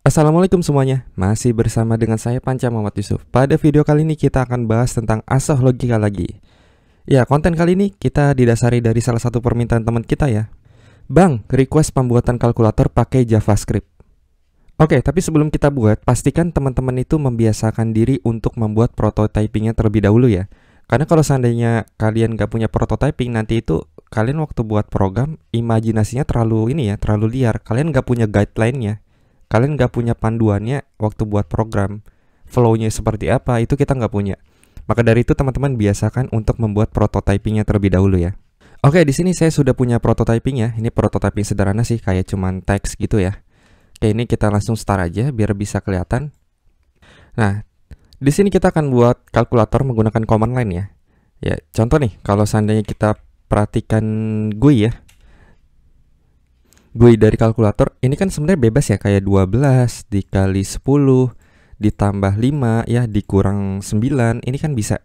Assalamualaikum semuanya, masih bersama dengan saya Panca Muhammad Yusuf. Pada video kali ini kita akan bahas tentang asah logika lagi. Ya, konten kali ini kita didasari dari salah satu permintaan teman kita ya. Bang, request pembuatan kalkulator pakai JavaScript. Oke, tapi sebelum kita buat, pastikan teman-teman itu membiasakan diri untuk membuat prototypingnya terlebih dahulu ya. Karena kalau seandainya kalian gak punya prototyping, nanti itu kalian waktu buat program, imajinasinya terlalu terlalu liar. Kalian gak punya guideline-nya. Kalian gak punya panduannya waktu buat program, flow-nya seperti apa, itu kita gak punya. Maka dari itu teman-teman biasakan untuk membuat prototypingnya terlebih dahulu ya. Oke, di sini saya sudah punya prototypingnya. Ini prototyping sederhana sih, kayak cuman teks gitu ya. Oke, ini kita langsung start aja biar bisa kelihatan. Nah, di sini kita akan buat kalkulator menggunakan command line ya. Ya, contoh nih, kalau seandainya kita perhatikan GUI ya. GUI dari kalkulator ini kan sebenarnya bebas ya, kayak 12 dikali 10 ditambah 5 ya dikurang 9, ini kan bisa.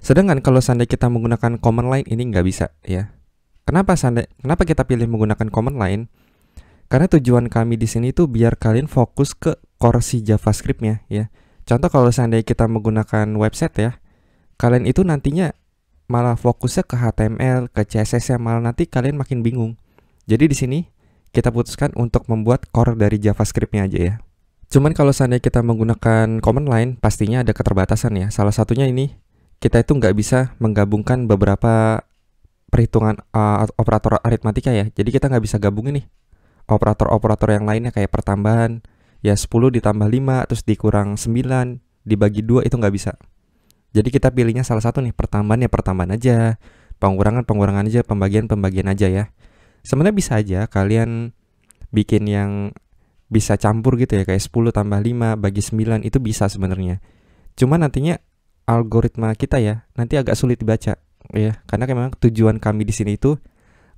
Sedangkan kalau seandainya kita menggunakan command line ini nggak bisa ya. Kenapa kita pilih menggunakan command line? Karena tujuan kami di sini tuh biar kalian fokus ke core si JavaScript-nya ya. Contoh kalau seandainya kita menggunakan website ya, kalian itu nantinya malah fokusnya ke HTML, ke CSS-nya, malah nanti kalian makin bingung. Jadi di sini kita putuskan untuk membuat core dari JavaScript-nya aja ya. Cuman kalau seandainya kita menggunakan command line, pastinya ada keterbatasan ya. Salah satunya ini, kita itu nggak bisa menggabungkan beberapa perhitungan operator aritmatika ya. Jadi kita nggak bisa gabungin nih operator-operator yang lainnya kayak pertambahan. Ya 10 ditambah 5, terus dikurang 9, dibagi 2 itu nggak bisa. Jadi kita pilihnya salah satu nih, pertambahan ya pertambahan aja, pengurangan aja, pembagian aja ya. Sebenarnya bisa aja kalian bikin yang bisa campur gitu ya, kayak 10 tambah 5 bagi 9 itu bisa sebenarnya. Cuma nantinya algoritma kita ya nanti agak sulit dibaca ya, karena memang tujuan kami di sini itu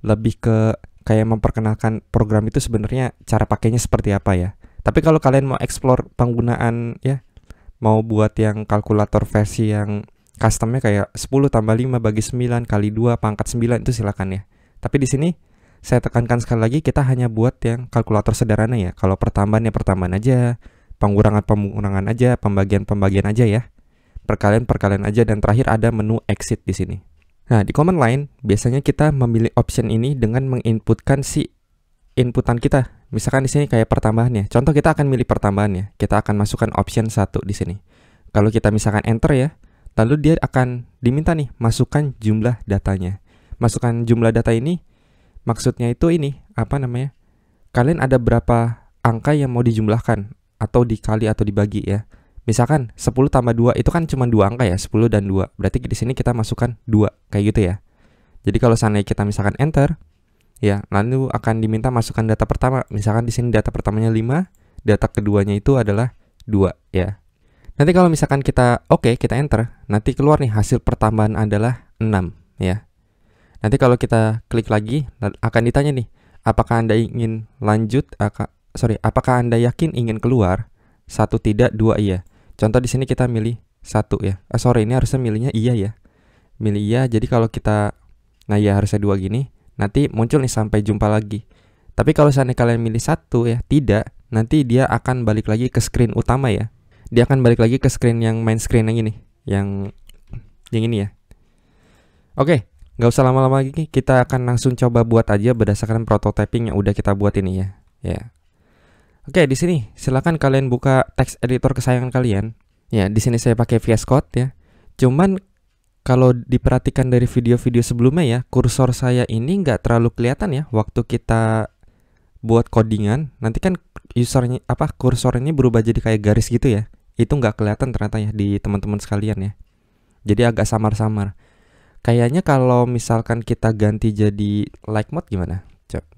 lebih ke kayak memperkenalkan program itu sebenarnya cara pakainya seperti apa ya. Tapi kalau kalian mau explore penggunaan ya, mau buat yang kalkulator versi yang customnya kayak 10 tambah 5 bagi 9 kali 2 pangkat 9 itu silakan ya. Tapi di sini saya tekankan sekali lagi, kita hanya buat yang kalkulator sederhana ya. Kalau pertambahan ya pertambahan aja, pengurangan aja, pembagian aja ya. Perkalian aja, dan terakhir ada menu exit di sini. Nah, di command line biasanya kita memilih option ini dengan menginputkan si inputan kita. Misalkan di sini kayak pertambahan ya. Contoh kita akan milih pertambahan ya. Kita akan masukkan option 1 di sini. Kalau kita misalkan enter ya, lalu dia akan diminta nih masukkan jumlah datanya. Masukkan jumlah data ini maksudnya itu ini, kalian ada berapa angka yang mau dijumlahkan, atau dikali atau dibagi ya. Misalkan 10 tambah 2 itu kan cuma 2 angka ya, 10 dan 2. Berarti di sini kita masukkan 2, kayak gitu ya. Jadi kalau seandainya kita misalkan enter, ya, lalu akan diminta masukkan data pertama. Misalkan di sini data pertamanya 5, data keduanya itu adalah 2 ya. Nanti kalau misalkan kita kita enter, nanti keluar nih hasil pertambahan adalah 6 ya. Nanti kalau kita klik lagi, akan ditanya nih, apakah Anda ingin lanjut, apakah Anda yakin ingin keluar? 1 tidak, 2 iya. Contoh di sini kita milih 1 ya. Ini harusnya milihnya iya ya. Milih iya, jadi kalau kita, harusnya 2 gini, nanti muncul nih sampai jumpa lagi. Tapi kalau seandainya kalian milih 1 ya, tidak, nanti dia akan balik lagi ke screen utama ya. Dia akan balik lagi ke screen yang main screen yang ini, yang ini ya. Oke. Gak usah lama-lama lagi, kita akan langsung coba buat aja berdasarkan prototyping yang udah kita buat ini ya. Oke, di sini silakan kalian buka text editor kesayangan kalian. Ya, di sini saya pakai VS Code ya. Cuman kalau diperhatikan dari video-video sebelumnya ya, kursor saya ini nggak terlalu kelihatan ya waktu kita buat codingan. Nanti kan kursornya berubah jadi kayak garis gitu ya. Itu nggak kelihatan ternyata ya di teman-teman sekalian ya. Jadi agak samar-samar. Kayaknya kalau misalkan kita ganti jadi light mode gimana?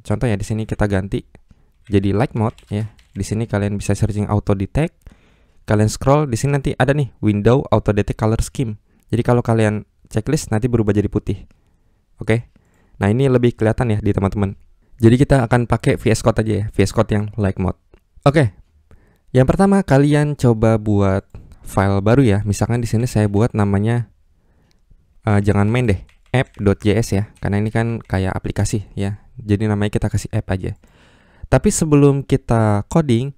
Contohnya di sini kita ganti jadi light mode ya. Di sini kalian bisa searching auto detect. Kalian scroll, di sini nanti ada nih window auto detect color scheme. Jadi kalau kalian checklist nanti berubah jadi putih. Oke. Nah, ini lebih kelihatan ya di teman-teman. Jadi kita akan pakai VS Code aja ya, VS Code yang light mode. Oke. Yang pertama kalian coba buat file baru ya. Misalkan di sini saya buat namanya jangan main deh, app.js ya, karena ini kan kayak aplikasi ya. Jadi namanya kita kasih app aja. Tapi sebelum kita coding,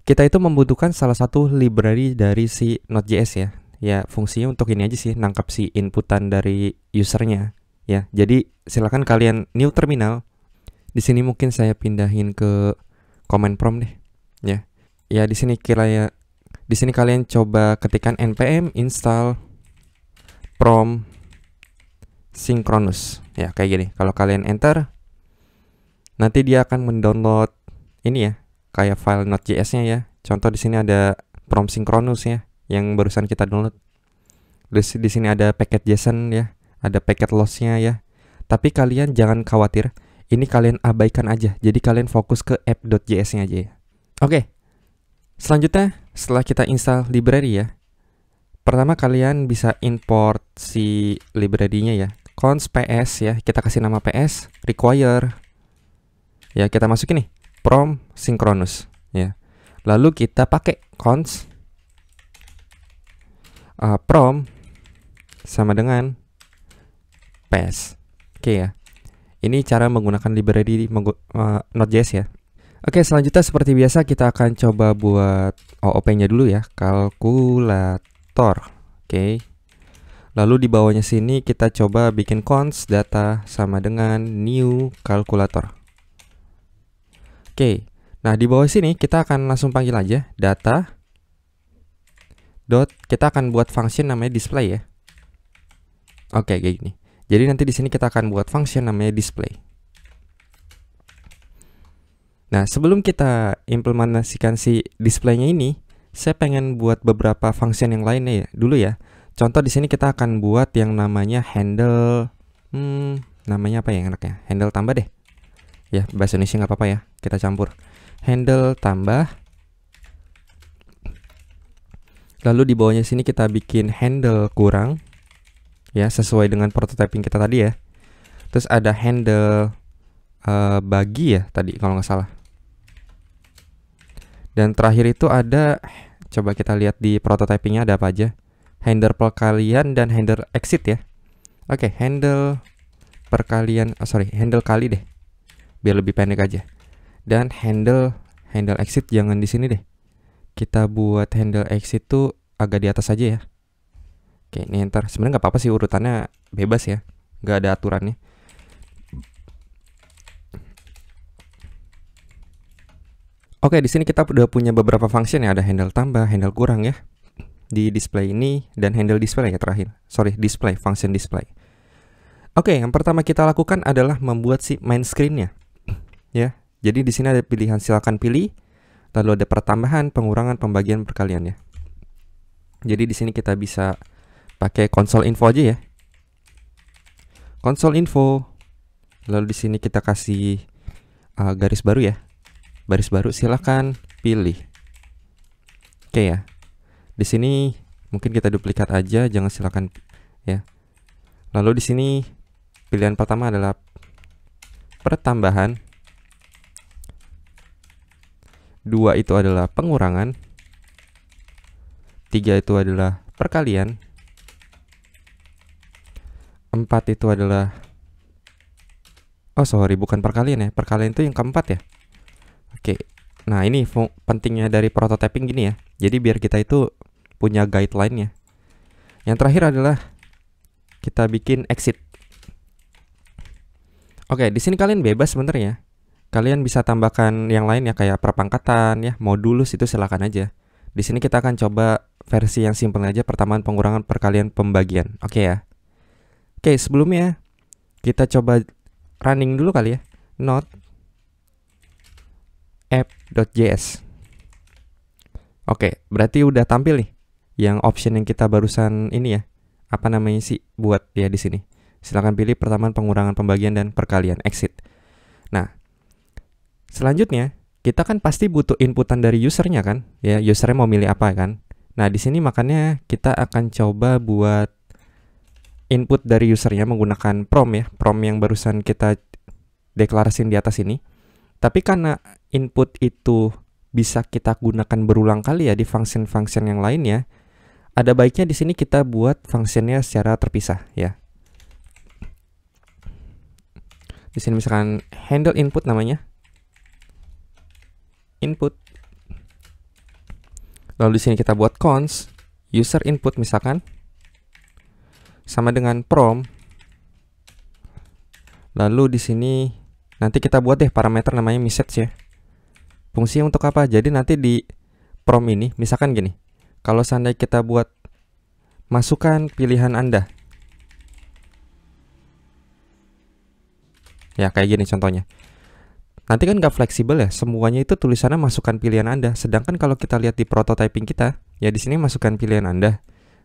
kita itu membutuhkan salah satu library dari si Node.js ya. Ya, fungsinya untuk ini aja sih, nangkap si inputan dari usernya ya. Jadi silakan kalian new terminal. Di sini mungkin saya pindahin ke command prompt deh ya. Ya, di sini kalian coba ketikkan npm install prom synchronous ya, kayak gini. Kalau kalian enter, nanti dia akan mendownload ini ya, kayak file Node.js-nya ya. Contoh di sini ada prom synchronous ya, yang barusan kita download. Terus di sini ada packet JSON ya, ada packet loss-nya ya. Tapi kalian jangan khawatir, ini kalian abaikan aja. Jadi kalian fokus ke app.js-nya aja ya. Oke. Selanjutnya, setelah kita install library ya, pertama kalian bisa import si library-nya ya. Const ps ya, kita kasih nama ps require. Ya, kita masukin nih prom synchronous ya. Lalu kita pakai const prom sama dengan ps. Oke ya. Ini cara menggunakan library Node.js ya. Oke, selanjutnya seperti biasa kita akan coba buat OOP-nya dulu ya, kalkulator. Oke. Lalu di bawahnya sini kita coba bikin const data sama dengan new calculator. Oke. Nah, di bawah sini kita akan langsung panggil aja data kita akan buat function namanya display ya. Oke, kayak gini. Jadi nanti di sini kita akan buat function namanya display. Nah, sebelum kita implementasikan si displaynya ini, saya pengen buat beberapa function yang lainnya ya, dulu ya. Contoh di sini kita akan buat yang namanya handle, namanya apa ya enaknya? Handle tambah deh. Ya, bahasa Indonesia nggak apa-apa ya, kita campur. Handle tambah. Lalu di bawahnya sini kita bikin handle kurang. Ya, sesuai dengan prototyping kita tadi ya. Terus ada handle bagi ya tadi kalau nggak salah. Dan terakhir itu ada, coba kita lihat di prototypingnya ada apa aja. Handle perkalian dan handle exit ya. Oke, handle perkalian, handle kali deh, biar lebih pendek aja. Dan handle exit jangan di sini deh. Kita buat handle exit tuh agak di atas aja ya. Oke, ini enter. Sebenarnya nggak apa-apa sih, urutannya bebas ya, nggak ada aturannya. Oke, di sini kita udah punya beberapa function ya, ada handle tambah, handle kurang ya di display ini, dan handle display ya terakhir. Display, function display. Oke, yang pertama kita lakukan adalah membuat si main screen-nya. Ya. Jadi di sini ada pilihan, silakan pilih, lalu ada pertambahan, pengurangan, pembagian, perkalian ya. Jadi di sini kita bisa pakai console info aja ya. Console info. Lalu di sini kita kasih garis baru ya. Baris baru, silakan pilih. Oke ya. Di sini mungkin kita duplikat aja, jangan silakan ya. Lalu di sini pilihan pertama adalah pertambahan. 2 itu adalah pengurangan. 3 itu adalah perkalian. 4 itu adalah bukan perkalian ya. Perkalian itu yang keempat ya. Oke. Nah, ini pentingnya dari prototyping gini ya. Jadi biar kita itu punya guideline-nya. Yang terakhir adalah kita bikin exit. Oke, di sini kalian bebas sebenarnya. Kalian bisa tambahkan yang lain ya, kayak perpangkatan ya, modulus, itu silakan aja. Di sini kita akan coba versi yang simple aja, pertambahan, pengurangan, perkalian, pembagian. Oke ya. Oke, sebelumnya kita coba running dulu kali ya. Node app.js. Oke, berarti udah tampil nih yang option yang kita barusan ini ya. Apa namanya sih buat ya di sini. Silakan pilih pertambahan, pengurangan, pembagian, dan perkalian, exit. Nah, selanjutnya kita kan pasti butuh inputan dari usernya kan, ya usernya mau milih apa kan. Nah di sini makanya kita akan coba buat input dari usernya menggunakan prom ya, prom yang barusan kita deklarasiin di atas ini. Tapi karena input itu bisa kita gunakan berulang kali ya di function-function yang lainnya, ada baiknya di sini kita buat functionnya secara terpisah ya. Di sini misalkan handle input namanya. Input. Lalu di sini kita buat const user input misalkan sama dengan prom. Lalu di sini nanti kita buat deh parameter namanya message ya. Fungsinya untuk apa? Jadi nanti di prom ini misalkan gini. Kalau seandainya kita buat masukkan pilihan Anda. Ya, kayak gini contohnya. Nanti kan nggak fleksibel ya, semuanya itu tulisannya masukkan pilihan Anda. Sedangkan kalau kita lihat di prototyping kita, ya di sini masukkan pilihan Anda.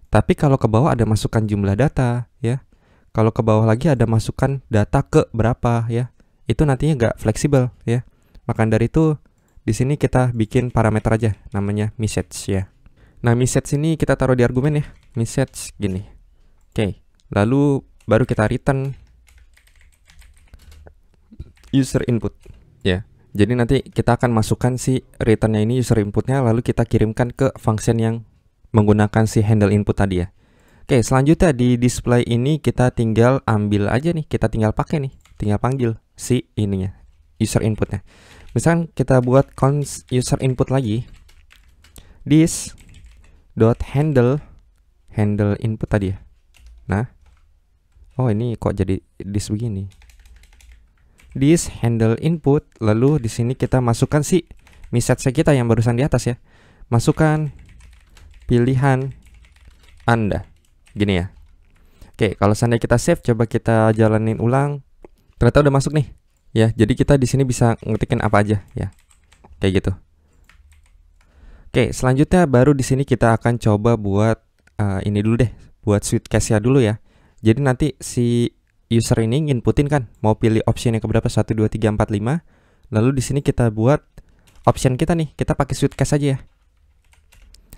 Tapi kalau ke bawah ada masukkan jumlah data, ya. Kalau ke bawah lagi ada masukkan data ke berapa, ya. Itu nantinya nggak fleksibel, ya. Maka dari itu di sini kita bikin parameter aja, namanya message ya. Nah, message ini kita taruh di argumen ya, message gini. Oke, lalu baru kita return user input ya. Jadi nanti kita akan masukkan si returnnya ini user inputnya, lalu kita kirimkan ke function yang menggunakan si handle input tadi ya. Oke, selanjutnya di display ini kita tinggal ambil aja nih, kita tinggal pakai nih, tinggal panggil si ininya, user inputnya. Misalkan kita buat const user input lagi, this dot handle input tadi ya. Nah, oh ini kok jadi this begini. This handle input, lalu di sini kita masukkan si message kita yang barusan di atas ya. Masukkan pilihan Anda. Gini ya. Oke, kalau seandainya kita save, coba kita jalanin ulang. Ternyata udah masuk nih. Ya, jadi kita di sini bisa ngetikin apa aja ya. Kayak gitu. Oke, selanjutnya baru di sini kita akan coba buat ini dulu deh, buat sweet case-nya dulu ya. Jadi nanti si user ini nginputin kan, mau pilih option yang keberapa, 1, 2, 3, 4, 5. Lalu di sini kita buat option kita nih, kita pakai sweet case aja ya.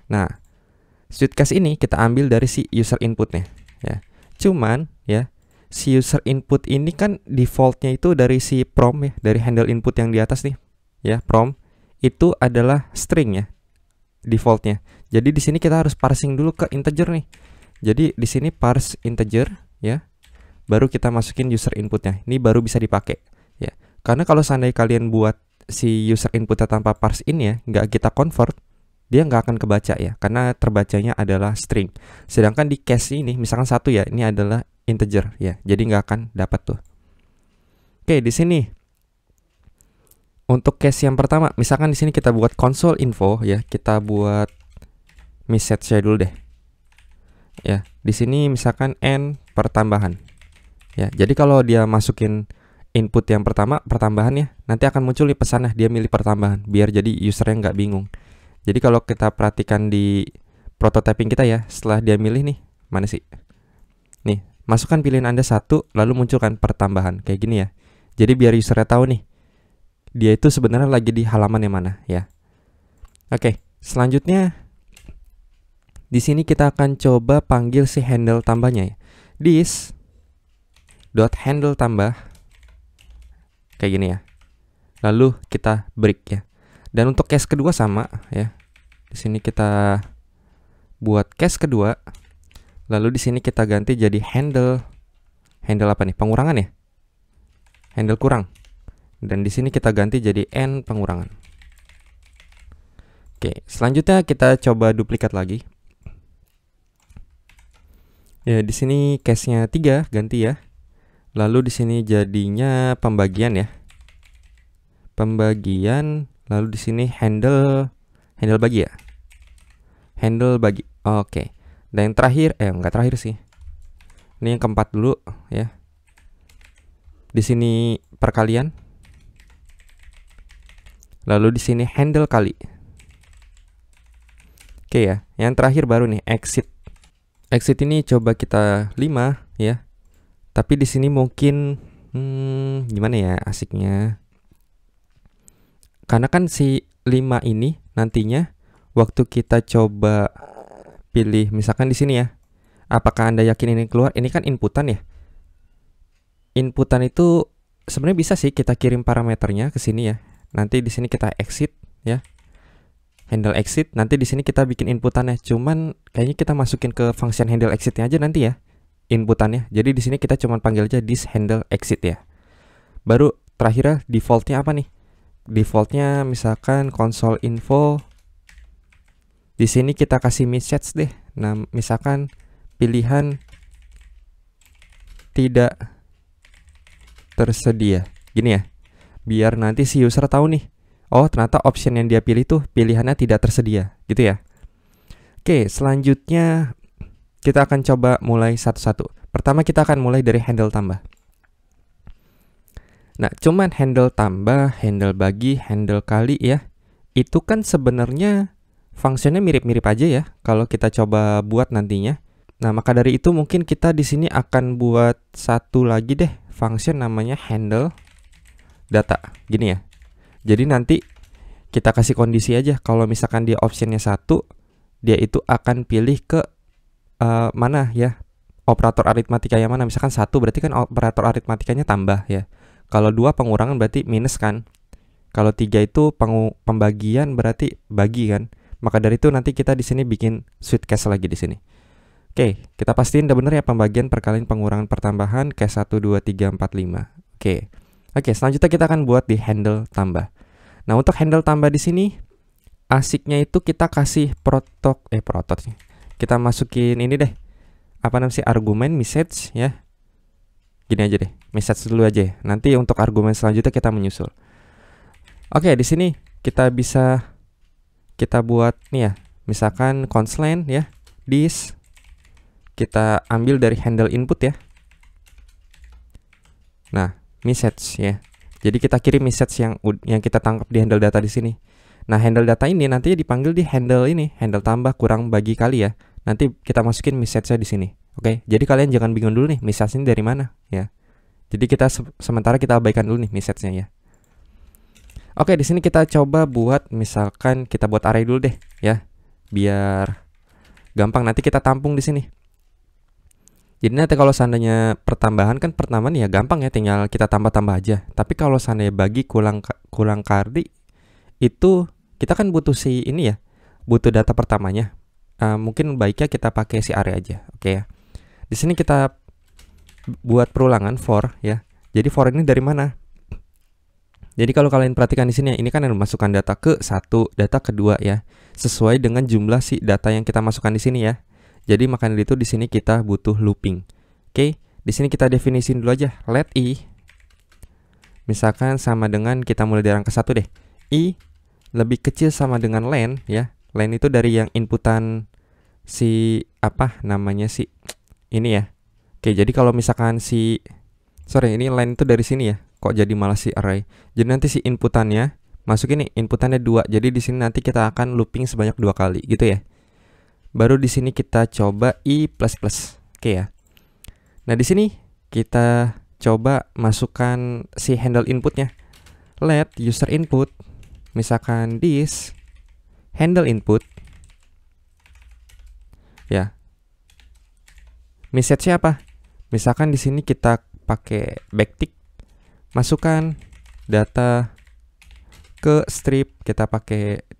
Nah, sweet case ini kita ambil dari si user inputnya ya. Cuman ya, si user input ini kan defaultnya itu dari si prom ya, dari handle input yang di atas nih ya, prom itu adalah string ya defaultnya. Jadi di sini kita harus parsing dulu ke integer nih. Jadi di sini parse integer ya. Baru kita masukin user inputnya. Ini baru bisa dipakai ya. Karena kalau seandainya kalian buat si user inputnya tanpa parse in ya, nggak kita convert, dia nggak akan kebaca ya, karena terbacanya adalah string. Sedangkan di case ini misalkan 1 ya, ini adalah integer ya, jadi nggak akan dapat tuh. Oke, di sini untuk case yang pertama, misalkan di sini kita buat console info ya, kita buat message dulu deh ya. Di sini misalkan n pertambahan ya. Jadi kalau dia masukin input yang pertama pertambahan ya, nanti akan muncul di pesannya dia milih pertambahan, biar jadi usernya nggak bingung. Jadi kalau kita perhatikan di prototyping kita ya, setelah dia milih nih, mana sih? Nih, masukkan pilihan Anda 1, lalu munculkan pertambahan kayak gini ya. Jadi biar usernya tahu nih, dia itu sebenarnya lagi di halaman yang mana ya. Oke, selanjutnya di sini kita akan coba panggil si handle tambahnya ya. This dot handle tambah kayak gini ya. Lalu kita break ya. Dan untuk case kedua sama ya. Di sini kita buat case kedua. Lalu di sini kita ganti jadi handle apa nih? Pengurangan ya. Handle kurang. Dan di sini kita ganti jadi n pengurangan. Oke, selanjutnya kita coba duplikat lagi. Ya, di sini case-nya 3 ganti ya. Lalu di sini jadinya pembagian ya. Pembagian, lalu di sini handle bagi ya. Handle bagi. Oke. Dan yang terakhir, enggak terakhir sih. Ini yang keempat dulu ya. Di sini perkalian. Lalu di sini handle kali. Oke ya. Yang terakhir baru nih exit. Exit ini coba kita 5 ya. Tapi di sini mungkin gimana ya asiknya? Karena kan si 5 ini nantinya waktu kita coba pilih misalkan di sini ya. Apakah Anda yakin ini keluar? Ini kan inputan ya. Inputan itu sebenarnya bisa sih kita kirim parameternya ke sini ya. Nanti di sini kita exit ya. Handle exit, nanti di sini kita bikin inputannya. Cuman kayaknya kita masukin ke function handle exitnya aja nanti ya. Inputannya. Jadi di sini kita cuma panggil aja this handle exit ya. Baru terakhirnya defaultnya apa nih? Defaultnya misalkan console info. Di sini kita kasih message deh. Nah, misalkan pilihan tidak tersedia. Gini ya. Biar nanti si user tahu nih. Oh, ternyata option yang dia pilih tuh pilihannya tidak tersedia, gitu ya. Oke, selanjutnya kita akan coba mulai satu-satu. Pertama kita akan mulai dari handle tambah. Nah, cuman handle tambah, handle bagi, handle kali ya. Itu kan sebenarnya fungsinya mirip-mirip aja ya kalau kita coba buat nantinya. Nah, maka dari itu mungkin kita di sini akan buat satu lagi deh, function namanya handle data. Gini ya. Jadi nanti kita kasih kondisi aja. Kalau misalkan dia optionnya 1, dia itu akan pilih ke mana ya, operator aritmatika yang mana. Misalkan 1 berarti kan operator aritmatikanya tambah ya. Kalau 2 pengurangan berarti minus kan. Kalau 3 itu pembagian berarti bagi kan. Maka dari itu nanti kita di sini bikin switch case lagi di sini. Oke, kita pastiin udah bener ya pembagian, perkalian, pengurangan, pertambahan, case 1, 2, 3, 4, 5. Oke, selanjutnya kita akan buat di handle tambah. Nah, untuk handle tambah di sini asiknya itu kita kasih kita masukin ini deh. Apa namanya sih, argumen message ya. Gini aja deh, message dulu aja. Nanti untuk argumen selanjutnya kita menyusul. Oke, di sini kita bisa buat nih ya. Misalkan constraint ya, this kita ambil dari handle input ya. Nah, message ya. Jadi kita kirim message yang kita tangkap di handle data di sini. Nah, handle data ini nantinya dipanggil di handle ini, handle tambah kurang bagi kali ya. Nanti kita masukin message-nya di sini. Oke, jadi kalian jangan bingung dulu nih, message ini dari mana ya. Jadi kita sementara kita abaikan dulu nih message-nya ya. Oke, di sini kita coba buat, misalkan kita buat array dulu deh ya, biar gampang. Nanti kita tampung di sini. Jadi nanti kalau seandainya pertambahan kan pertambahan ya gampang ya, tinggal kita tambah-tambah aja. Tapi kalau seandainya bagi kurang kali itu kita kan butuh si ini ya, butuh data pertamanya. Mungkin baiknya kita pakai si array aja, oke ya. Di sini kita buat perulangan for ya. Jadi for ini dari mana? Jadi kalau kalian perhatikan di sini ya, ini kan yang masukkan data ke 1, data kedua ya, sesuai dengan jumlah si data yang kita masukkan di sini ya. Jadi makanya itu di sini kita butuh looping. Oke, di sini kita definisin dulu aja. Let i misalkan sama dengan, kita mulai dari angka 1 deh. I lebih kecil sama dengan len ya. Len itu dari yang inputan si apa namanya sih ini ya. Oke, jadi kalau misalkan ini len itu dari sini ya. Kok jadi malah si array. Jadi nanti si inputannya masuk ini, inputannya 2. Jadi di sini nanti kita akan looping sebanyak 2 kali gitu ya. Baru di sini kita coba i++. Oke ya. Nah, di sini kita coba masukkan si handle inputnya. Let user input misalkan this handle input ya. Message-nya apa? Misalkan di sini kita pakai backtick, masukkan data ke strip, kita pakai $,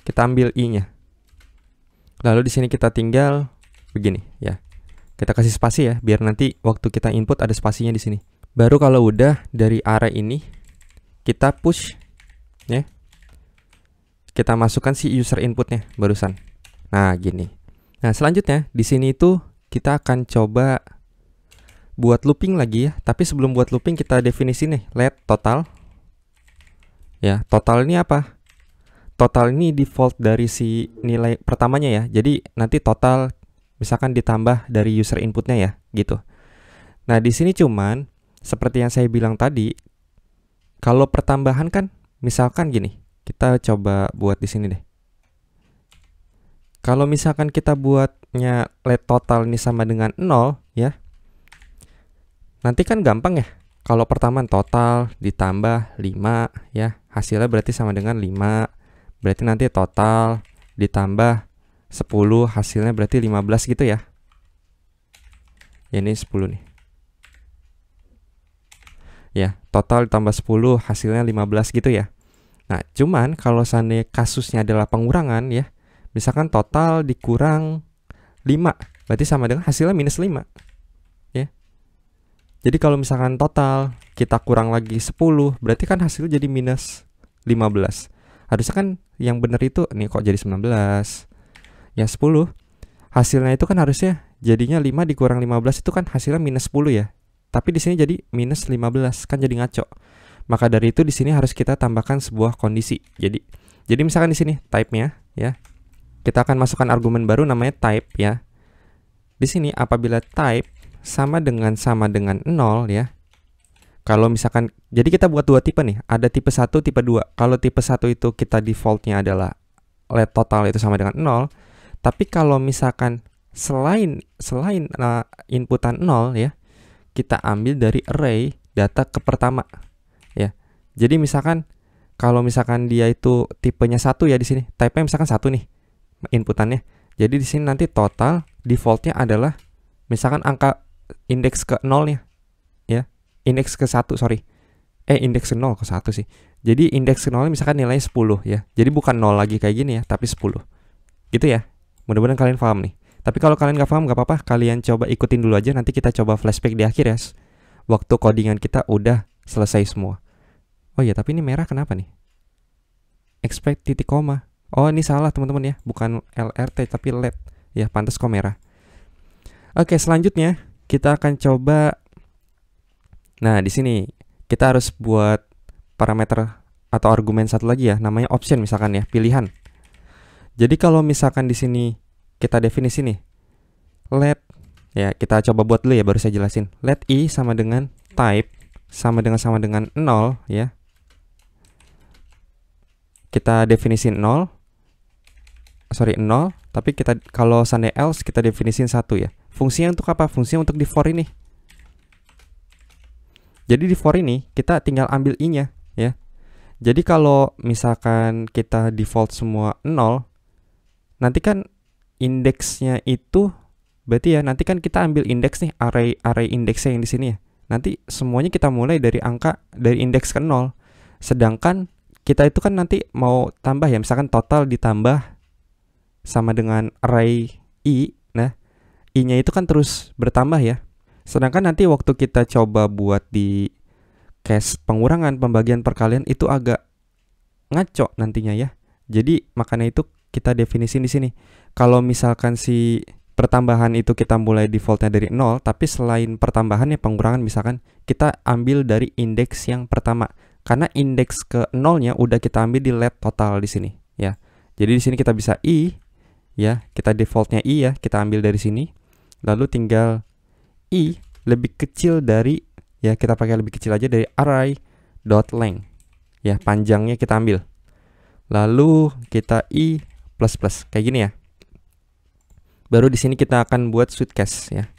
kita ambil i-nya. Lalu di sini kita tinggal begini ya. Kita kasih spasi ya, biar nanti waktu kita input ada spasinya di sini. Baru kalau udah dari array ini kita push ya. Kita masukkan si user inputnya barusan. Nah, gini. Nah, selanjutnya di sini itu kita akan coba buat looping lagi ya. Tapi sebelum buat looping kita definisi nih, let total. Ya, total ini apa? Total ini default dari si nilai pertamanya ya. Jadi nanti total misalkan ditambah dari user inputnya ya, gitu. Nah, di sini cuman seperti yang saya bilang tadi, kalau pertambahan kan misalkan gini. Kita coba buat di sini deh. Kalau misalkan kita buatnya let total ini sama dengan 0 ya. Nanti kan gampang ya. Kalau pertama total ditambah 5 ya, hasilnya berarti sama dengan 5. Berarti nanti total ditambah 10, hasilnya berarti 15 gitu ya. Ini 10 nih. Ya, total ditambah 10, hasilnya 15 gitu ya. Nah, cuman kalau seandainya kasusnya adalah pengurangan ya, misalkan total dikurang 5, berarti sama dengan hasilnya minus 5. Ya. Jadi kalau misalkan total kita kurang lagi 10, berarti kan hasilnya jadi minus 15. Harusnya kan yang benar itu nih kok jadi 19. Ya 10. Hasilnya itu kan harusnya jadinya 5 dikurang 15 itu kan hasilnya minus 10 ya. Tapi di sini jadi minus 15, kan jadi ngaco. Maka dari itu di sini harus kita tambahkan sebuah kondisi. Jadi misalkan di sini type-nya ya. Kita akan masukkan argumen baru namanya type ya. Di sini apabila type sama dengan 0 ya. Kalau misalkan, jadi kita buat dua tipe nih, ada tipe 1, tipe 2. Kalau tipe 1 itu kita defaultnya adalah let total itu sama dengan 0. Tapi kalau misalkan selain inputan 0 ya, kita ambil dari array data ke pertama ya. Jadi misalkan kalau misalkan dia itu tipenya 1 ya di sini, type-nya misalkan 1 nih inputannya. Jadi di sini nanti total defaultnya adalah misalkan angka indeks ke 0-nya ya. Indeks ke 1, sorry. Indeks ke 0 ke 1 sih. Jadi indeks ke 0 misalkan nilainya 10 ya. Jadi bukan 0 lagi kayak gini ya, tapi 10. Gitu ya. Mudah-mudahan kalian paham nih. Tapi kalau kalian nggak paham nggak apa-apa, kalian coba ikutin dulu aja. Nanti kita coba flashback di akhir ya. Waktu codingan kita udah selesai semua. Oh iya, tapi ini merah kenapa nih? Expect titik koma. Oh, ini salah teman-teman ya. Bukan LRT tapi LED. Ya, pantas kok merah. Oke, selanjutnya kita akan coba. Nah, di sini kita harus buat parameter atau argumen satu lagi ya, namanya option misalkan ya, pilihan. Jadi kalau misalkan di sini kita definisi nih, let ya, kita coba buat dulu ya, baru saya jelasin. Let i sama dengan type sama dengan 0 ya. Kita definisi 0. Sorry, 0, tapi kita kalau seandainya else kita definisin 1 ya. Fungsinya untuk apa? Fungsinya untuk di for ini. Jadi di for ini kita tinggal ambil i-nya ya. Jadi kalau misalkan kita default semua 0, nanti kan indeksnya itu berarti ya nanti kan kita ambil indeks nih, array indeksnya yang di sini ya. Nanti semuanya kita mulai dari indeks ke 0. Sedangkan kita itu kan nanti mau tambah ya, misalkan total ditambah sama dengan array i. Nah, i-nya itu kan terus bertambah ya. Sedangkan nanti waktu kita coba buat di case pengurangan pembagian perkalian itu agak ngaco nantinya ya. Jadi makanya itu kita definisiin di sini. Kalau misalkan si pertambahan itu kita mulai defaultnya dari 0, tapi selain pertambahannya pengurangan misalkan kita ambil dari indeks yang pertama. Karena indeks ke 0-nya udah kita ambil di let total di sini ya. Jadi di sini kita bisa i ya, kita defaultnya i ya, kita ambil dari sini. Lalu tinggal i lebih kecil dari ya, kita pakai lebih kecil aja dari array.length ya, panjangnya kita ambil. Lalu kita i plus kayak gini ya. Baru di sini kita akan buat sweet case ya.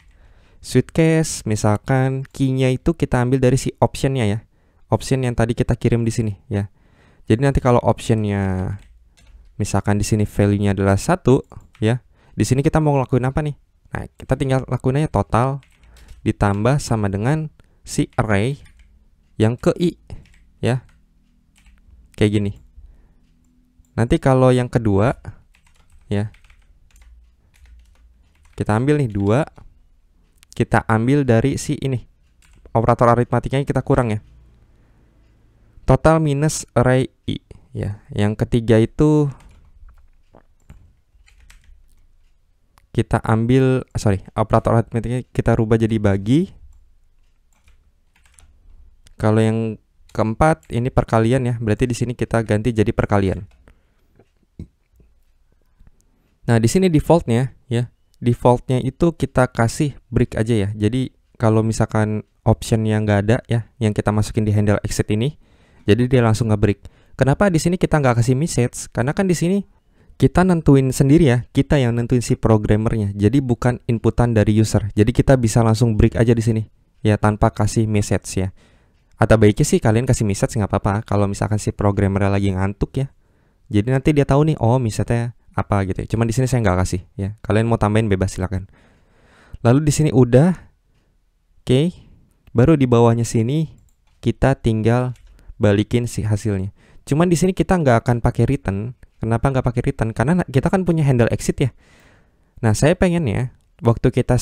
Sweet case misalkan key-nya itu kita ambil dari si option-nya ya. Option yang tadi kita kirim di sini ya. Jadi nanti kalau option-nya misalkan di sini value-nya adalah 1 ya. Di sini kita mau ngelakuin apa nih? Nah, kita tinggal lakuin aja total ditambah sama dengan si array yang ke i ya. Kayak gini. Nanti kalau yang kedua ya, kita ambil nih 2, kita ambil dari si ini, operator aritmatikanya kita kurang ya, total minus array i ya. Yang ketiga itu kita ambil, operator aritmatiknya kita rubah jadi bagi. Kalau yang keempat ini perkalian ya, berarti di sini kita ganti jadi perkalian. Nah, di sini defaultnya ya, defaultnya itu kita kasih break aja ya. Jadi kalau misalkan option yang nggak ada ya, yang kita masukin di handle exit ini, jadi dia langsung nge-break. Kenapa di sini kita nggak kasih message? Karena kan di sini kita nentuin sendiri ya, kita yang nentuin si programmernya. Jadi bukan inputan dari user. Jadi kita bisa langsung break aja di sini ya, tanpa kasih message ya. Atau baiknya sih kalian kasih message nggak apa-apa kalau misalkan si programmernya lagi ngantuk ya. Jadi nanti dia tahu nih, oh message-nya apa gitu. Cuman di sini saya nggak kasih ya. Kalian mau tambahin bebas silakan. Lalu di sini udah, oke. Baru di bawahnya sini kita tinggal balikin si hasilnya. Cuman di sini kita nggak akan pakai return. Kenapa nggak pakai return? Karena kita kan punya handle exit ya. Nah, saya pengen ya, waktu kita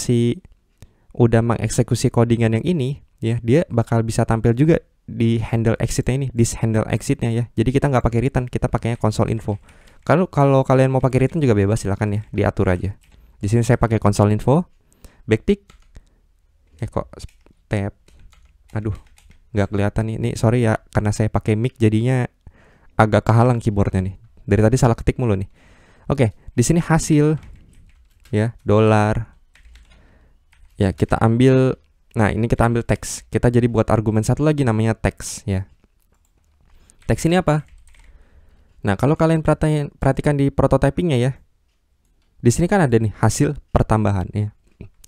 udah mengeksekusi codingan yang ini ya, dia bakal bisa tampil juga di handle exitnya ini, this handle exitnya ya. Jadi kita nggak pakai return, kita pakainya console info. Kalau kalian mau pakai return juga bebas, silakan ya, diatur aja. Di sini saya pakai console info, backtick. Kok tab. Aduh, nggak kelihatan nih. Nih sorry ya, karena saya pakai mic jadinya agak kehalang keyboardnya nih. Dari tadi salah ketik mulu nih. Oke, di sini hasil ya, dolar. Ya, kita ambil. Nah, ini kita ambil teks. Kita jadi buat argumen satu lagi namanya teks ya. Teks ini apa? Nah, kalau kalian perhatikan di prototypingnya ya. Di sini kan ada nih hasil pertambahan ya.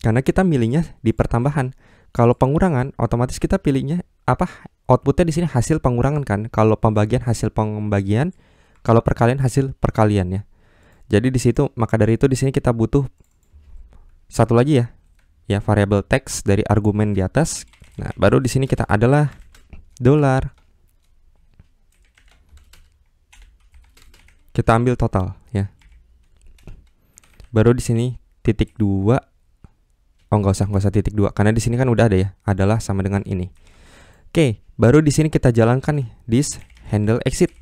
Karena kita milihnya di pertambahan. Kalau pengurangan, otomatis kita pilihnya apa? Outputnya di sini hasil pengurangan kan. Kalau pembagian hasil pembagian, kalau perkalian hasil perkalian ya. Jadi di situ, maka dari itu di sini kita butuh satu lagi ya. Ya, variabel teks dari argumen di atas. Nah, baru di sini kita adalah dolar. Kita ambil total ya. Baru di sini titik 2. Oh, nggak usah titik 2 karena di sini kan udah ada ya, adalah sama dengan ini. Oke, baru di sini kita jalankan nih this handle exit.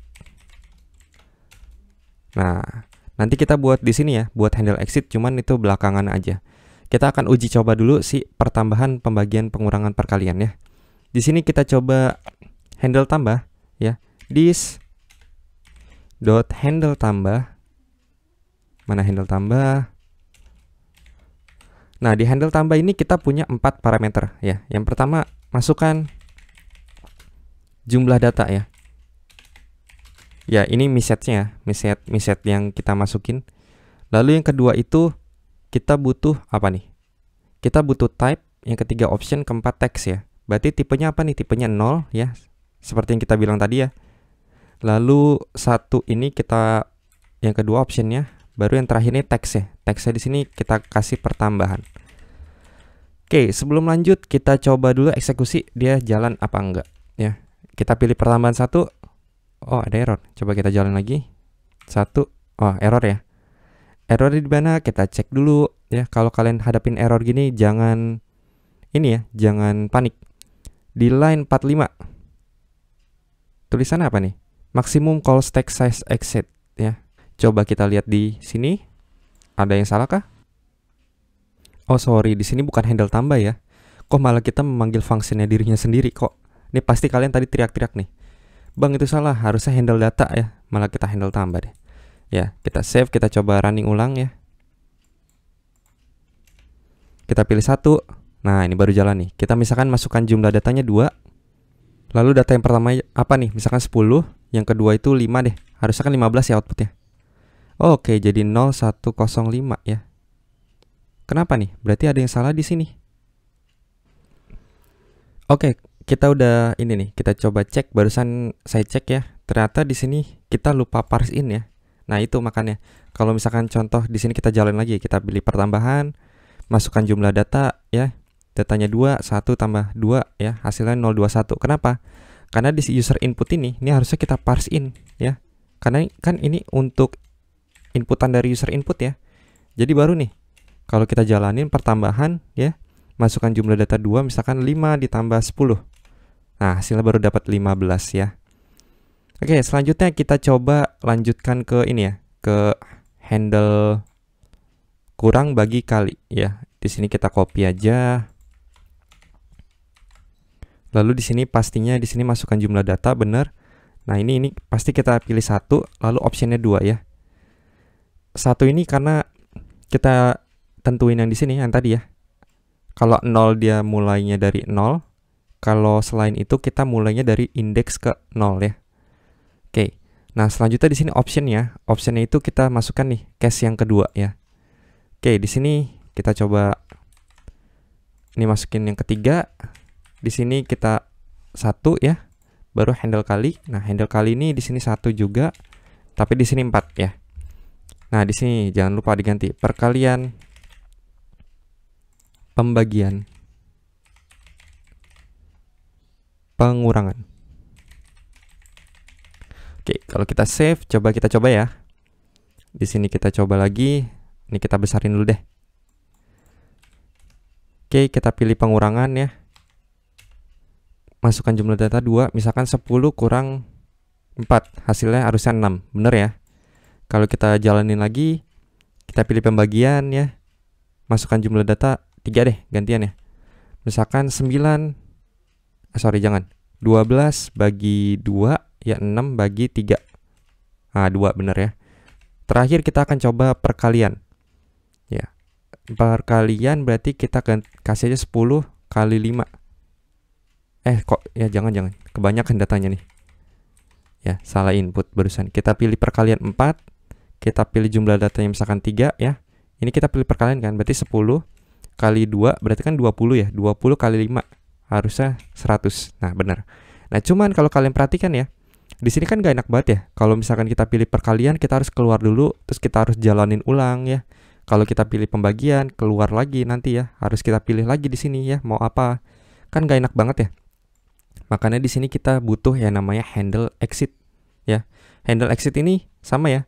Nah, nanti kita buat di sini ya, buat handle exit, cuman itu belakangan aja. Kita akan uji coba dulu si pertambahan, pembagian, pengurangan, perkalian ya. Di sini kita coba handle tambah ya. This dot handle tambah. Mana handle tambah? Nah, di handle tambah ini kita punya 4 parameter ya. Yang pertama, masukkan jumlah data ya. Ya, ini misetnya, miset yang kita masukin. Lalu yang kedua itu kita butuh apa nih? Kita butuh type, yang ketiga option, keempat teks ya. Berarti tipenya apa nih? Tipenya 0 ya. Seperti yang kita bilang tadi ya. Lalu satu ini kita, yang kedua optionnya, baru yang terakhir ini teks ya. Teksnya di sini kita kasih pertambahan. Oke, sebelum lanjut kita coba dulu eksekusi dia jalan apa enggak ya. Kita pilih pertambahan 1. Oh, ada error. Coba kita jalan lagi. 1. Oh, error ya. Error di mana? Kita cek dulu ya. Kalau kalian hadapin error gini jangan ini ya, jangan panik. Di line 45. Tulisan apa nih? Maximum call stack size exit ya. Coba kita lihat di sini. Ada yang salah kah? Oh, sorry, di sini bukan handle tambah ya. Kok malah kita memanggil fungsinya dirinya sendiri kok. Ini pasti kalian tadi teriak-teriak nih. Bang, itu salah, harusnya handle data ya. Malah kita handle tambah deh. Ya, kita save, kita coba running ulang ya. Kita pilih 1. Nah, ini baru jalan nih. Kita misalkan masukkan jumlah datanya 2. Lalu data yang pertama apa nih? Misalkan 10. Yang kedua itu 5 deh. Harusnya kan 15 ya outputnya. Oke, jadi 0105 ya. Kenapa nih? Berarti ada yang salah di sini. Oke, kita udah ini nih. Kita coba cek. Barusan saya cek ya. Ternyata di sini kita lupa parse in ya. Nah, itu makanya kalau misalkan contoh di sini kita jalan lagi, kita pilih pertambahan, masukkan jumlah data ya. Datanya 2, 1 tambah 2 ya, hasilnya 021. Kenapa? Karena di user input ini harusnya kita parse in ya. Karena kan ini untuk inputan dari user input ya. Jadi baru nih kalau kita jalanin pertambahan ya, masukkan jumlah data 2, misalkan 5 ditambah 10. Nah, hasilnya baru dapat 15 ya. Oke, selanjutnya kita coba lanjutkan ke ini ya, ke handle kurang bagi kali ya. Di sini kita copy aja. Lalu di sini pastinya di sini masukkan jumlah data benar. Nah, ini pasti kita pilih 1, lalu optionnya 2 ya. 1 ini karena kita tentuin yang di sini yang tadi ya. Kalau 0 dia mulainya dari 0. Kalau selain itu kita mulainya dari indeks ke 0 ya. Oke. Nah, selanjutnya di sini optionnya. Optionnya itu kita masukkan nih case yang kedua ya. Oke, di sini kita coba ini masukin yang ketiga. Di sini kita 1 ya. Baru handle kali. Nah, handle kali ini di sini 1 juga. Tapi di sini 4 ya. Nah, di sini jangan lupa diganti perkalian, pembagian, pengurangan. Oke, kalau kita save, kita coba ya. Di sini kita coba lagi. Ini kita besarin dulu deh. Oke, kita pilih pengurangan ya. masukkan jumlah data 2, misalkan 10 kurang 4, hasilnya harusnya 6, bener ya. Kalau kita jalanin lagi, kita pilih pembagian ya, masukkan jumlah data 3 deh, gantian ya. Misalkan 9, jangan, 12 bagi 2, ya 6 bagi 3. Nah, 2 bener ya. Terakhir kita akan coba perkalian. Ya, perkalian berarti kita kasih aja 10 kali 5. Jangan, kebanyakan datanya nih. Ya, salah input barusan. Kita pilih perkalian 4, kita pilih jumlah datanya misalkan 3 ya. Ini kita pilih perkalian kan, berarti 10 kali 2 berarti kan 20 ya. 20 kali 5 harusnya 100. Nah, benar. Nah, cuman kalau kalian perhatikan ya, di sini kan gak enak banget ya. Kalau misalkan kita pilih perkalian, kita harus keluar dulu, terus kita harus jalanin ulang ya. Kalau kita pilih pembagian, keluar lagi nanti ya. Harus kita pilih lagi di sini ya, mau apa. Kan gak enak banget ya. Makanya di sini kita butuh yang namanya handle exit ya. Handle exit ini sama ya.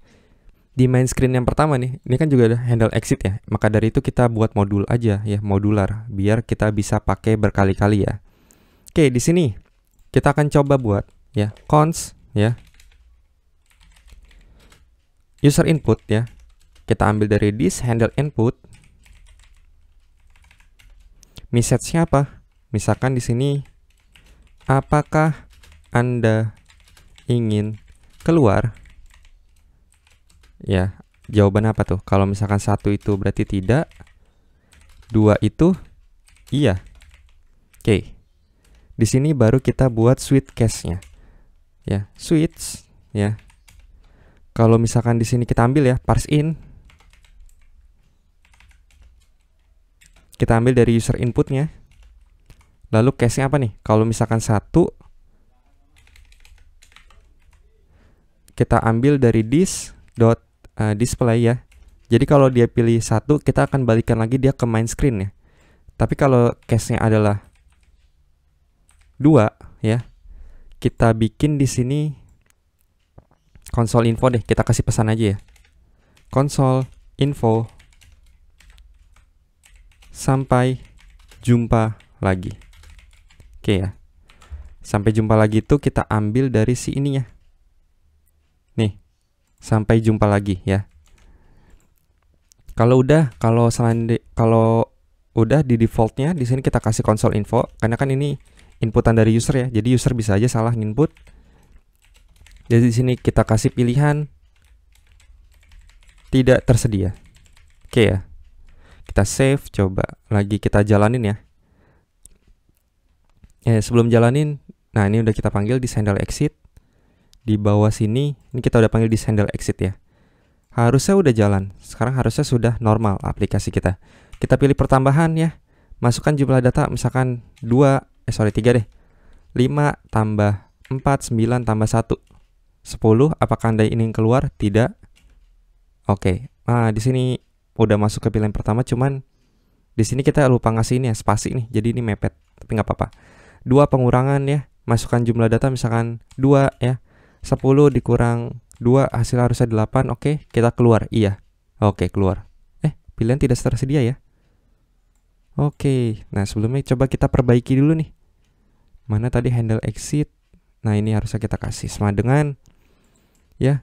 Di main screen yang pertama nih, ini kan juga ada handle exit ya. Maka dari itu kita buat modul aja ya, modular, biar kita bisa pakai berkali-kali ya. Oke, di sini kita akan coba buat ya const ya user input ya. Kita ambil dari this handle input. Message-nya apa? Misalkan di sini, apakah Anda ingin keluar? Ya, jawaban apa tuh? Kalau misalkan 1 itu berarti tidak, 2 itu iya. Oke. Di sini baru kita buat switch case-nya. Ya, switch ya. Kalau misalkan di sini kita ambil ya parse in. Kita ambil dari user inputnya. Lalu case-nya apa nih? Kalau misalkan 1, kita ambil dari display ya. Jadi kalau dia pilih 1, kita akan balikan lagi dia ke main screen ya. Tapi kalau case-nya adalah 2 ya, kita bikin di sini console info deh. Kita kasih pesan aja ya. Console info sampai jumpa lagi. Oke ya. Sampai jumpa lagi itu kita ambil dari si ininya. Nih. Sampai jumpa lagi ya. Kalau udah di defaultnya di sini kita kasih console info karena kan ini inputan dari user ya. Jadi user bisa aja salah input. Jadi di sini kita kasih pilihan tidak tersedia. Oke ya. Kita save, coba lagi kita jalanin ya. Sebelum jalanin, nah ini udah kita panggil di handle exit. Di bawah sini, ini kita udah panggil di handle exit ya. Harusnya udah jalan. Sekarang harusnya sudah normal aplikasi kita. Kita pilih pertambahan ya. Masukkan jumlah data misalkan 3 deh. 5 tambah 4, 9 tambah 1. 10, apakah Anda ingin keluar? Tidak. Oke. Nah, di sini udah masuk ke pilihan pertama, cuman di sini kita lupa ngasih ini ya, spasi nih. Jadi ini mepet, tapi nggak apa-apa. 2 pengurangan ya. Masukkan jumlah data misalkan 2 ya. 10 dikurang 2 hasil harusnya 8. Oke, kita keluar. Iya. Oke, keluar. Pilihan tidak tersedia ya. Oke. Nah, sebelumnya coba kita perbaiki dulu nih. Mana tadi handle exit? Nah, ini harusnya kita kasih sama dengan ya.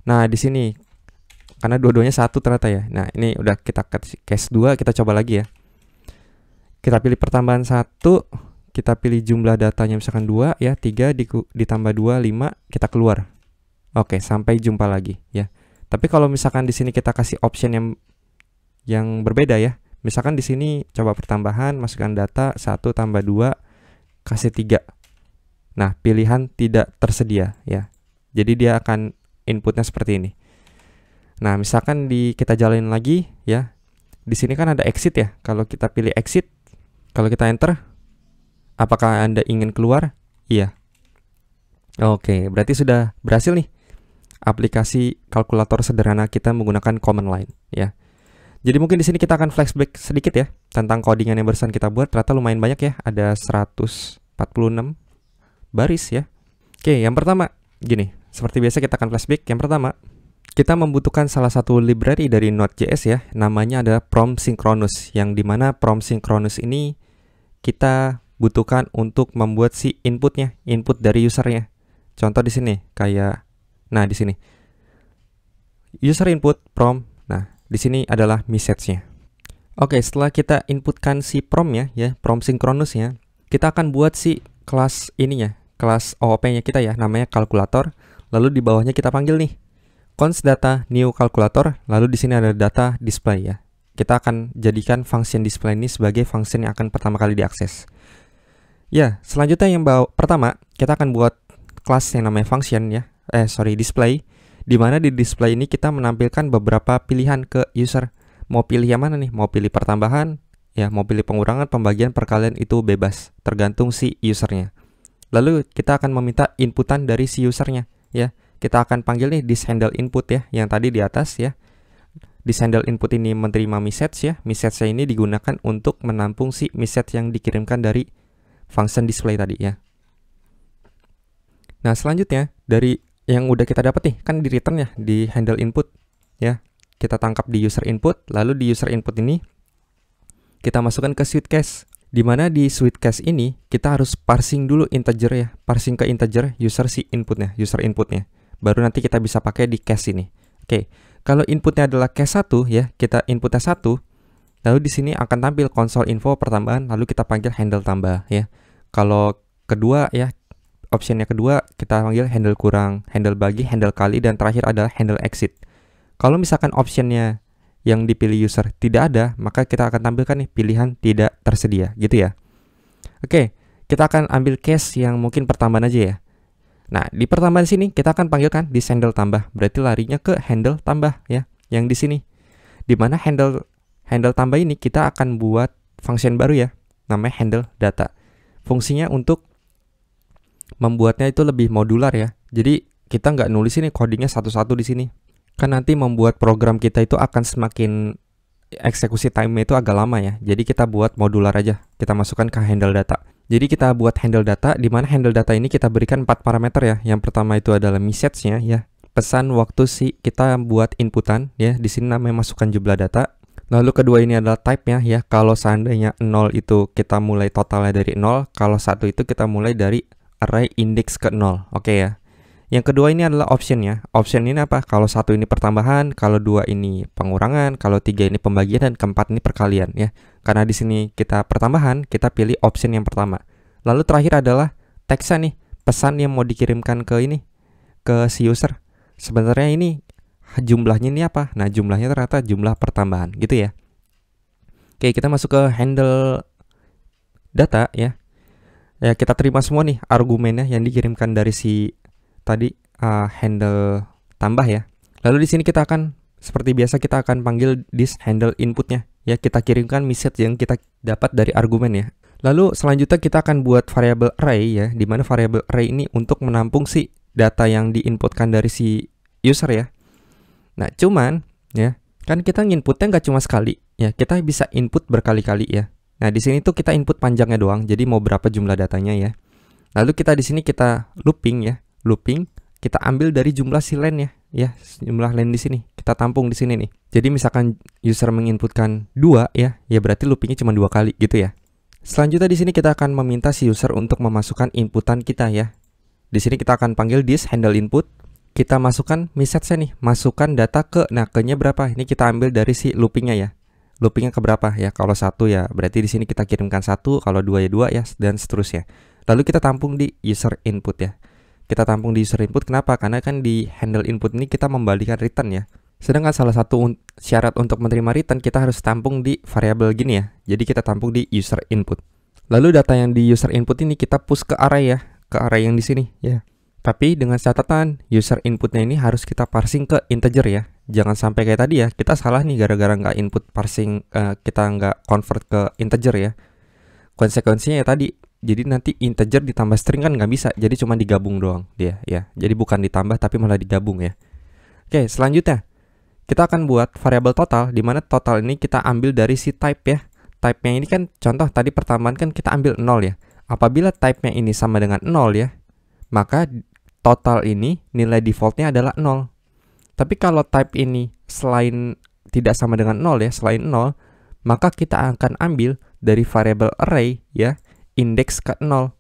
Nah, di sini karena dua-duanya 1 ternyata ya. Nah, ini udah kita kasih case 2, kita coba lagi ya. Kita pilih pertambahan 1. Kita pilih jumlah datanya misalkan 2 ya, 3 ditambah 2, 5, kita keluar. Oke, sampai jumpa lagi ya. Tapi kalau misalkan di sini kita kasih option yang berbeda ya. Misalkan di sini coba pertambahan, masukkan data 1 tambah 2, kasih 3. Nah, pilihan tidak tersedia ya. Jadi dia akan inputnya seperti ini. Nah, misalkan kita jalanin lagi ya. Di sini kan ada exit ya. Kalau kita pilih exit, kalau kita enter, apakah Anda ingin keluar? Iya. Oke, berarti sudah berhasil nih aplikasi kalkulator sederhana kita menggunakan command line ya. Jadi mungkin di sini kita akan flashback sedikit ya tentang codingan yang barusan kita buat. Ternyata lumayan banyak ya, ada 146 baris ya. Oke, yang pertama gini, seperti biasa kita akan flashback. Yang pertama, kita membutuhkan salah satu library dari Node.js ya, namanya adalah prompt synchronous, yang dimana prompt synchronous ini kita butuhkan untuk membuat si inputnya, input dari usernya. Contoh di sini kayak, nah di sini user input prompt. Nah di sini adalah message-nya. Oke, setelah kita inputkan si prompt-nya ya, prompt sinkronusnya, kita akan buat si kelas ininya, kelas OOP-nya kita ya, namanya kalkulator. Lalu di bawahnya kita panggil nih const data new calculator. Lalu di sini ada data display ya. Kita akan jadikan function display ini sebagai function yang akan pertama kali diakses. Ya, selanjutnya yang pertama kita akan buat kelas yang namanya function ya, display. Di mana di display ini kita menampilkan beberapa pilihan ke user. Mau pilih yang mana nih? Mau pilih pertambahan, ya, mau pilih pengurangan, pembagian, perkalian, itu bebas, tergantung si usernya. Lalu kita akan meminta inputan dari si usernya ya. Kita akan panggil nih thisHandle input ya, yang tadi di atas ya. thisHandle input ini menerima message ya. Message ini digunakan untuk menampung si message yang dikirimkan dari function display tadi ya. Nah, selanjutnya dari yang udah kita dapat nih, kan di return ya, di handle input ya. Kita tangkap di user input, lalu di user input ini kita masukkan ke switch case. Di mana di switch case ini kita harus parsing dulu integer ya, parsing ke integer user si inputnya, user inputnya. Baru nanti kita bisa pakai di case ini. Oke, kalau inputnya adalah case 1 ya, kita inputnya 1. Lalu di sini akan tampil console info pertambahan, lalu kita panggil handle tambah ya. Kalau kedua ya, optionnya kedua kita panggil handle kurang, handle bagi, handle kali, dan terakhir adalah handle exit. Kalau misalkan optionnya yang dipilih user tidak ada, maka kita akan tampilkan nih pilihan tidak tersedia gitu ya. Oke, kita akan ambil case yang mungkin pertambahan aja ya. Nah, di pertambahan sini kita akan panggilkan thisHandle tambah, berarti larinya ke handle tambah ya, yang di sini. Di mana handle tambah ini kita akan buat function baru ya, namanya handle data. Fungsinya untuk membuatnya itu lebih modular ya. Jadi kita nggak nulis ini codingnya satu-satu di sini. Kan nanti membuat program kita itu akan semakin eksekusi time-nya itu agak lama ya. Jadi kita buat modular aja. Kita masukkan ke handle data. Jadi kita buat handle data, di mana handle data ini kita berikan 4 parameter ya. Yang pertama itu adalah message-nya ya. Pesan waktu si kita buat inputan ya. Di sini namanya masukkan jumlah data. Lalu kedua ini adalah type-nya ya. Kalau seandainya 0 itu kita mulai totalnya dari 0. Kalau 1 itu kita mulai dari array index ke 0. Oke ya. Yang kedua ini adalah option-nya. Option ini apa? Kalau 1 ini pertambahan, kalau 2 ini pengurangan, kalau 3 ini pembagian, dan keempat ini perkalian ya. Karena di sini kita pertambahan, kita pilih option yang pertama. Lalu terakhir adalah text-nya nih, pesan yang mau dikirimkan ke ini, ke si user. Sebenarnya ini jumlahnya ini apa? Nah, jumlahnya ternyata jumlah pertambahan gitu ya. Oke, kita masuk ke handle data ya. Ya, kita terima semua nih argumennya yang dikirimkan dari si tadi handle tambah ya. Lalu di sini kita akan seperti biasa kita akan panggil thisHandle inputnya ya, kita kirimkan message yang kita dapat dari argumen ya. Lalu selanjutnya kita akan buat variable array ya, di mana variable array ini untuk menampung si data yang diinputkan dari si user ya. Nah, cuman ya, kan kita nginputnya nggak cuma sekali ya, kita bisa input berkali-kali ya. Nah, di sini tuh kita input panjangnya doang, jadi mau berapa jumlah datanya ya. Lalu kita di sini kita looping ya. Looping kita ambil dari jumlah si line ya, jumlah line di sini kita tampung di sini nih. Jadi misalkan user menginputkan 2 ya berarti loopingnya cuma 2 kali gitu ya. Selanjutnya di sini kita akan meminta si user untuk memasukkan inputan kita ya. Di sini kita akan panggil thisHandle input. Kita masukkan message-nya nih, masukkan data ke, nah ke-nya berapa? Ini kita ambil dari si loopingnya ya. Loopingnya ke berapa ya? Kalau 1 ya berarti di sini kita kirimkan 1, kalau 2 ya 2 ya, dan seterusnya. Lalu kita tampung di user input ya. Kita tampung di user input, kenapa? Karena kan di handle input ini kita membalikan return ya. Sedangkan salah satu syarat untuk menerima return kita harus tampung di variabel gini ya. Jadi kita tampung di user input. Lalu data yang di user input ini kita push ke array ya, ke array yang di sini ya. Tapi dengan catatan user inputnya ini harus kita parsing ke integer ya. Jangan sampai kayak tadi ya, kita salah nih gara-gara nggak input parsing, kita nggak convert ke integer ya. Konsekuensinya ya tadi, jadi nanti integer ditambah string kan nggak bisa, jadi cuma digabung doang dia ya. Jadi bukan ditambah tapi malah digabung ya. Oke, selanjutnya kita akan buat variabel total, di mana total ini kita ambil dari si type ya. Type-nya ini kan contoh tadi pertambahan kan kita ambil 0 ya. Apabila type-nya ini sama dengan 0 ya, maka total ini nilai defaultnya adalah 0. Tapi kalau type ini selain tidak sama dengan 0 ya, selain 0, maka kita akan ambil dari variabel array ya, indeks ke 0.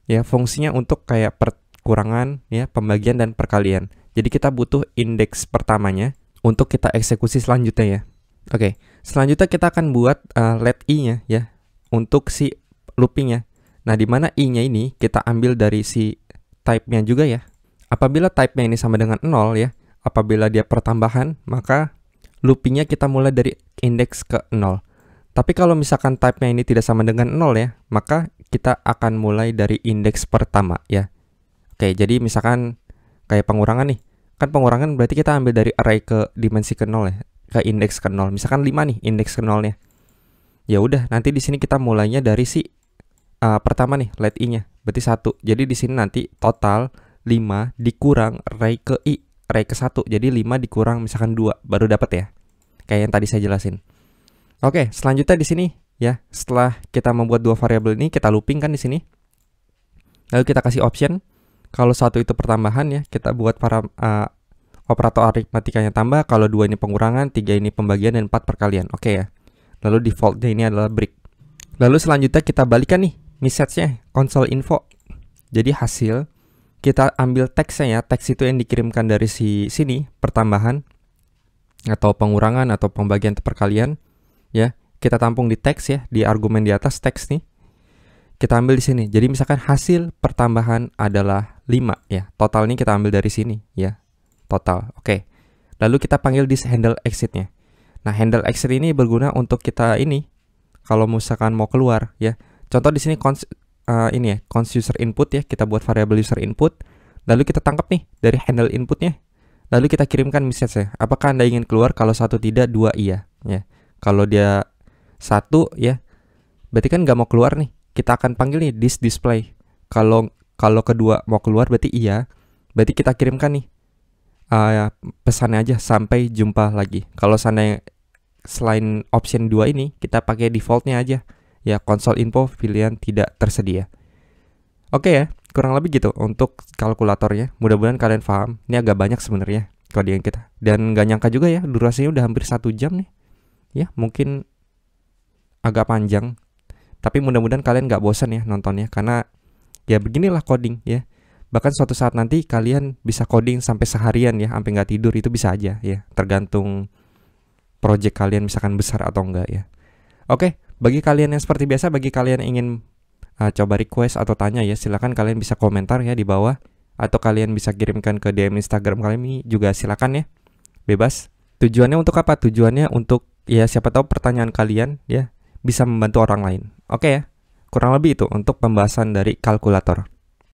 Ya, fungsinya untuk kayak perkurangan, ya, pembagian dan perkalian. Jadi kita butuh indeks pertamanya untuk kita eksekusi selanjutnya ya. Oke, selanjutnya kita akan buat let i-nya ya untuk si loopingnya. Nah, di mana i-nya ini kita ambil dari si type-nya juga ya. Apabila type-nya ini sama dengan 0 ya, apabila dia pertambahan, maka loopingnya kita mulai dari indeks ke 0. Tapi kalau misalkan type-nya ini tidak sama dengan 0 ya, maka kita akan mulai dari indeks pertama ya. Oke, jadi misalkan kayak pengurangan nih. Kan pengurangan berarti kita ambil dari array ke dimensi ke 0 ya, ke indeks ke 0. Misalkan 5 nih indeks ke 0-nya. Ya udah, nanti di sini kita mulainya dari si pertama nih, let i-nya. Berarti 1. Jadi di sini nanti total 5 dikurang array ke i, array ke 1. Jadi 5 dikurang misalkan 2 baru dapat ya. Kayak yang tadi saya jelasin. Oke, selanjutnya di sini ya, setelah kita membuat dua variabel ini, kita looping kan di sini. Lalu kita kasih option. Kalau 1 itu pertambahan ya, kita buat para operator aritmatikanya tambah. Kalau 2 ini pengurangan, 3 ini pembagian, dan 4 perkalian. Oke ya. Lalu defaultnya ini adalah break. Lalu selanjutnya kita balikan nih message-nya, console info. Jadi hasil kita ambil teksnya ya, teks itu yang dikirimkan dari sini, pertambahan atau pengurangan atau pembagian atau perkalian ya. Kita tampung di teks ya, di argumen di atas teks nih. Kita ambil di sini. Jadi misalkan hasil pertambahan adalah 5 ya. Total ini kita ambil dari sini ya. Total. Oke. Lalu kita panggil this handle exit-nya. Nah, handle exit ini berguna untuk kita ini kalau misalkan mau keluar ya. Contoh di sini ini ya, const user input ya. Kita buat variabel user input. Lalu kita tangkap nih dari handle inputnya. Lalu kita kirimkan message-nya. Apakah Anda ingin keluar? Kalau 1 tidak, 2 iya ya. Kalau dia 1 ya, berarti kan nggak mau keluar nih. Kita akan panggil nih this display. Kalau kedua mau keluar berarti iya. Berarti kita kirimkan nih pesannya aja sampai jumpa lagi. Kalau seandainya selain option 2 ini, kita pakai defaultnya aja. Ya, console info pilihan tidak tersedia. Oke ya, kurang lebih gitu untuk kalkulatornya. Mudah-mudahan kalian paham. Ini agak banyak sebenarnya codingan kita. Dan nggak nyangka juga ya, durasinya udah hampir 1 jam nih. Ya, mungkin agak panjang. Tapi mudah-mudahan kalian gak bosan ya nontonnya, karena ya beginilah coding ya. Bahkan suatu saat nanti kalian bisa coding sampai seharian ya, sampai gak tidur, itu bisa aja ya. Tergantung project kalian misalkan besar atau enggak ya. Oke, bagi kalian yang seperti biasa, bagi kalian yang ingin coba request atau tanya ya, silakan kalian bisa komentar ya di bawah. Atau kalian bisa kirimkan ke DM Instagram kalian ini juga silakan ya. Bebas. Tujuannya untuk apa? Tujuannya untuk ya siapa tahu pertanyaan kalian ya bisa membantu orang lain. Oke ya, kurang lebih itu untuk pembahasan dari kalkulator.